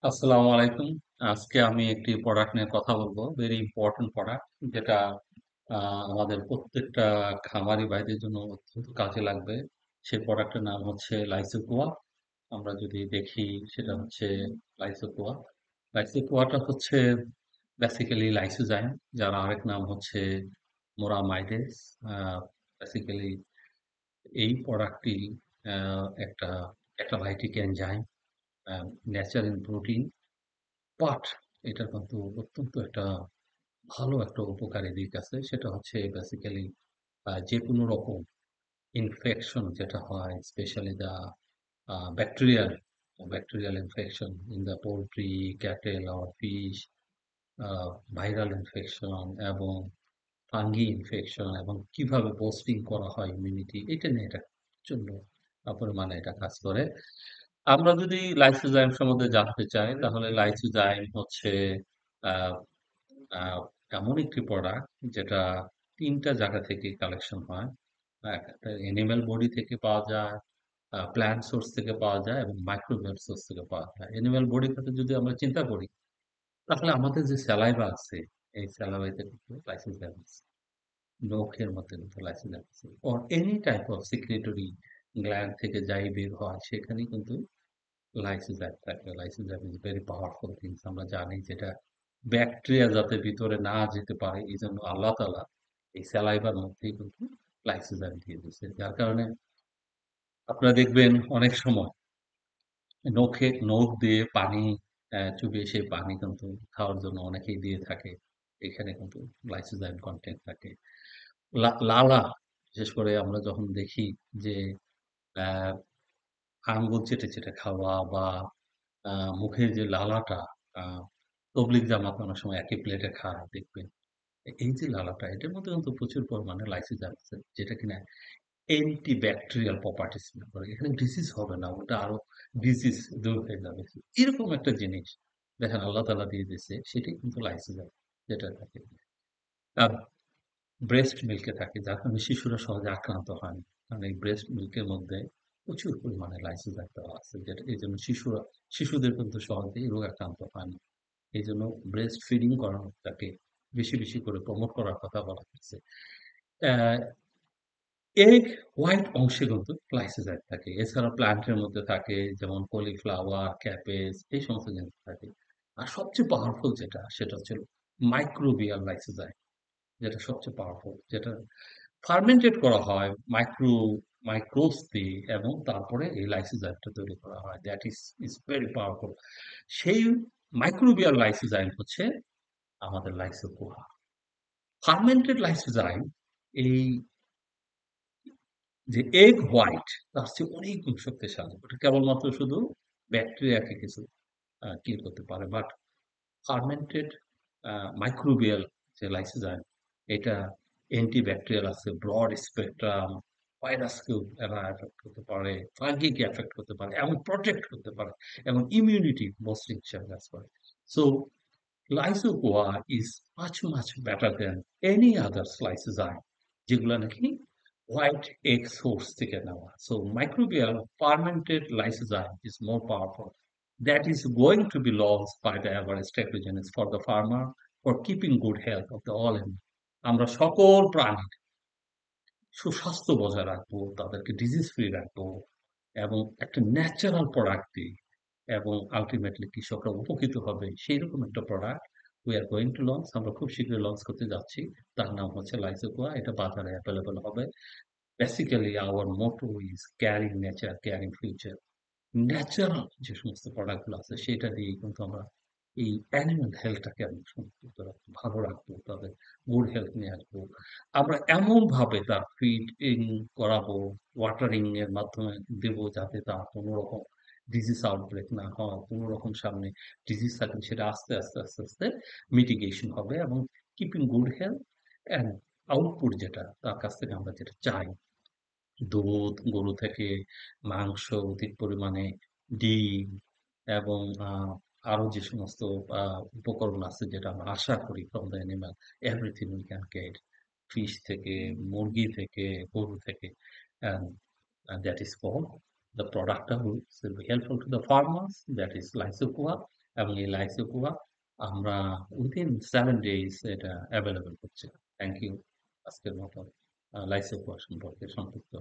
আসসালামু আলাইকুম। আজকে আমি একটি প্রোডাক্ট নিয়ে কথা বলবো। ভেরি ইম্পোর্টেন্ট প্রোডাক্ট যেটা আমাদের প্রত্যেকটা খামারি ভাইদের জন্য অত্যন্ত কাজে লাগবে। সেই প্রোডাক্টের নাম হচ্ছে লাইসোকোয়া। আমরা যদি দেখি সেটা হচ্ছে লাইসোকোয়া। লাইসোকোয়াটা হচ্ছে বেসিক্যালি লাইসোজাইম, যার আরেক নাম হচ্ছে মোরামাইডেস। আ বেসিক্যালি এই প্রোডাক্টটি একটা catalytic enzyme, a Nature in protein. But এটার কিন্তু অত্যন্ত একটা ভালো একটা উপকারী দিক আছে। সেটা হচ্ছে বেসিক্যালি যেকোনো রকম ইনফেকশন যেটা হয়, specially the bacterial infection in the poultry, cattle or fish, a viral infection এবং ফাঙ্গি ইনফেকশন এবং কিভাবে বুস্টিং করা হয় ইমিউনিটি, এটা নিয়ে এটা প্রচন্ড পরিমাণে এটা কাজ করে। আমরা যদি লাইসোজাইম সম্বন্ধে জানতে চাই, তাহলে লাইসোজাইম হচ্ছে আ আ এমন একটি প্রোডাক্ট যেটা ৩ টা জায়গা থেকে কালেকশন হয়। একটা অ্যানিমাল বডি থেকে পাওয়া যায়, প্ল্যান্ট সোর্স থেকে পাওয়া যায় এবং মাইক্রোবিয়াল সোর্স থেকে পাওয়া যায়। অ্যানিমাল বডির কথা যদি আমরা চিন্তা করি, তাহলে আমাদের যে স্যালাইভা আছে, এই স্যালাইভাতে কিন্তু লাইসোজাইম আছে। নখের মধ্যে কিন্তু লাইসোজাইম আছে। Or any type of secretory gland থেকে যাই বের হয়, সেখানেই কিন্তু লাইসোজাইম থাকে। Lysozyme is very powerful things. আমরা জানি যেটা ব্যাকটেরিয়া যাতে ভিতরে না যেতে পারে, এজন্য আল্লাহ তাআলা এই স্যালাইভার মধ্যেই কিন্তু লাইসোজাইম দিয়ে দিয়েছে। যার কারণে আপনারা দেখবেন অনেক সময় নখ দিয়ে পানি চুবিয়ে সেই পানি কিন্তু খাওয়ার জন্য অনেকেই দিয়ে থাকে। এখানে কিন্তু লাইসোজাইম কনটেন্ট থাকে। লালা, বিশেষ করে আমরা যখন দেখি যে অ্যা আঙ্গুল চেটে খাওয়া বা আ মুখের যে লালাটা, আ তবলিগ জামাত অনেক সময় একই প্লেটে খায় দেখবেন। এই যে লালাটা, এটার মধ্যে কিন্তু প্রচুর পরিমাণে লাইসোজাইম আছে, যেটা কিনা অ্যান্টি ব্যাকটেরিয়াল প্রপার্টিস করে। এখানে ডিজিজ হবে না, ওটা আরো ডিজিজ দূর হয়ে যাবে। এরকম একটা জিনিস দেখেন আল্লাহ তাআলা দিয়ে দিছে, সেটাই কিন্তু লাইসোজাইম যেটা থাকে। আ ব্রেস্ট মিল্ক এ থাকে, যার কারণে শিশুরা সহজে আক্রান্ত হয় না। কারণ এই ব্রেস্ট মিল্ক এর মধ্যে প্রচুর পরিমাণে লাইসোজাইম দেওয়া আছে, যেটা এইজন্য শিশুদের কিন্তু সহজেই রোগ আক্রান্ত হয় না। এইজন্য ব্রেস্ট ফিডিং করানোটাকে বেশি করে প্রমোট করার কথা বলা হচ্ছে। অ্যা এগ হোয়াইট অংশে কিন্তু লাইসোজাইম থাকে। এছাড়া প্ল্যান্টের মধ্যে থাকে, যেমন কলিফ্লাওয়ার, ক্যাবেজ, এই সমস্ত জিনিস থাকে। আর সবচেয়ে পাওয়ারফুল যেটা, সেটা হচ্ছে মাইক্রোবিয়াল লাইসোজাইম, যেটা সবচেয়ে পাওয়ারফুল। যেটা ফার্মেন্টেড করা হয় মাইক্রোস দিয়ে এবং তারপরে এই লাইসোজাইমটা তৈরি করা হয়। That is very powerful. সেই মাইক্রোবিয়াল লাইসোজাইম হচ্ছে আমাদের লাইসোপোহা। ফার্মেন্টেড লাইসোজাইম, এই যে এগ হোয়াইট, তার চেয়ে অনেক গুণ শক্তিশালী। ওটা কেবলমাত্র শুধু ব্যাকটেরিয়াকে কিছু কিল করতে পারে। বাট ফার্মেন্টেড মাইক্রোবিয়াল যে লাইসোজাইম, এটা অ্যান্টিব্যাকটেরিয়াল আছে, ব্রড স্পেকট্রাম, ভাইরাসকেও এরা এফেক্ট করতে পারে, ফাঙ্গিকে এফেক্ট করতে পারে এবং প্রটেক্ট করতে পারে এবং ইমিউনিটি বুস্টিং হিসেবে কাজ করে। So Lysopoa is much better than any other lysozyme, যেগুলা নাকি হোয়াইট এগ সোর্স থেকে নেওয়া। So microbial fermented lysozyme is more powerful. That is going to be lost by the average technogenes for the farmer for keeping good health of the all animal. আমরা সকল প্রাণীর সুস্বাস্থ্য বজায় রাখবো, তাদেরকে disease free রাখবো এবং একটা ন্যাচারাল প্রোডাক্ট দিই এবং আল্টিমেটলি কৃষকরা উপকৃত হবে। সেইরকম একটা product we are going to launch, আমরা খুব শীঘ্রই লঞ্চ করতে যাচ্ছি। তার নাম হচ্ছে লাইসোকোয়া। এটা বাজারে এভেইলেবল হবে। Basically our motto is caring nature, caring future. Natural যে সমস্ত প্রোডাক্ট গুলো আছে সেটা দিয়েই কিন্তু আমরা এই অ্যানিমাল হেলথটাকে আমরা সংরক্ষিত রাখবো, ভালো রাখবো, তাদের গুড হেলথ নিয়ে আসবো। আমরা এমনভাবে তার ফিডিং করাবো, ওয়াটারিং এর মাধ্যমে দেবো যাতে তার কোন রকম ডিজিজ আউটব্রেক না হয়। কোন রকম সামনে ডিজিজ থাকলে সেটা আস্তে মিটিগেশন হবে এবং keeping good health and output যেটা তার কাছ থেকে আমরা যেটা চাই, দুধ, গরু থেকে মাংস, অধিক পরিমাণে ডিম এবং আরো যে সমস্ত আ উপকরণ আছে যেটা আমরা আশা করি from the animal, everything we can get. Fish থেকে, মুরগি থেকে, গরু থেকে, and that is called the product which will be helpful to the farmers, that is Lysopoa. এবং এই লাইসোকুয়া আমরা উইদিন 7 ডেইজ এটা এভেইলেবল হচ্ছে। থ্যাংক ইউ আজকের মতো লাইসোকুয়া সম্পর্কে সংক্ষিপ্ত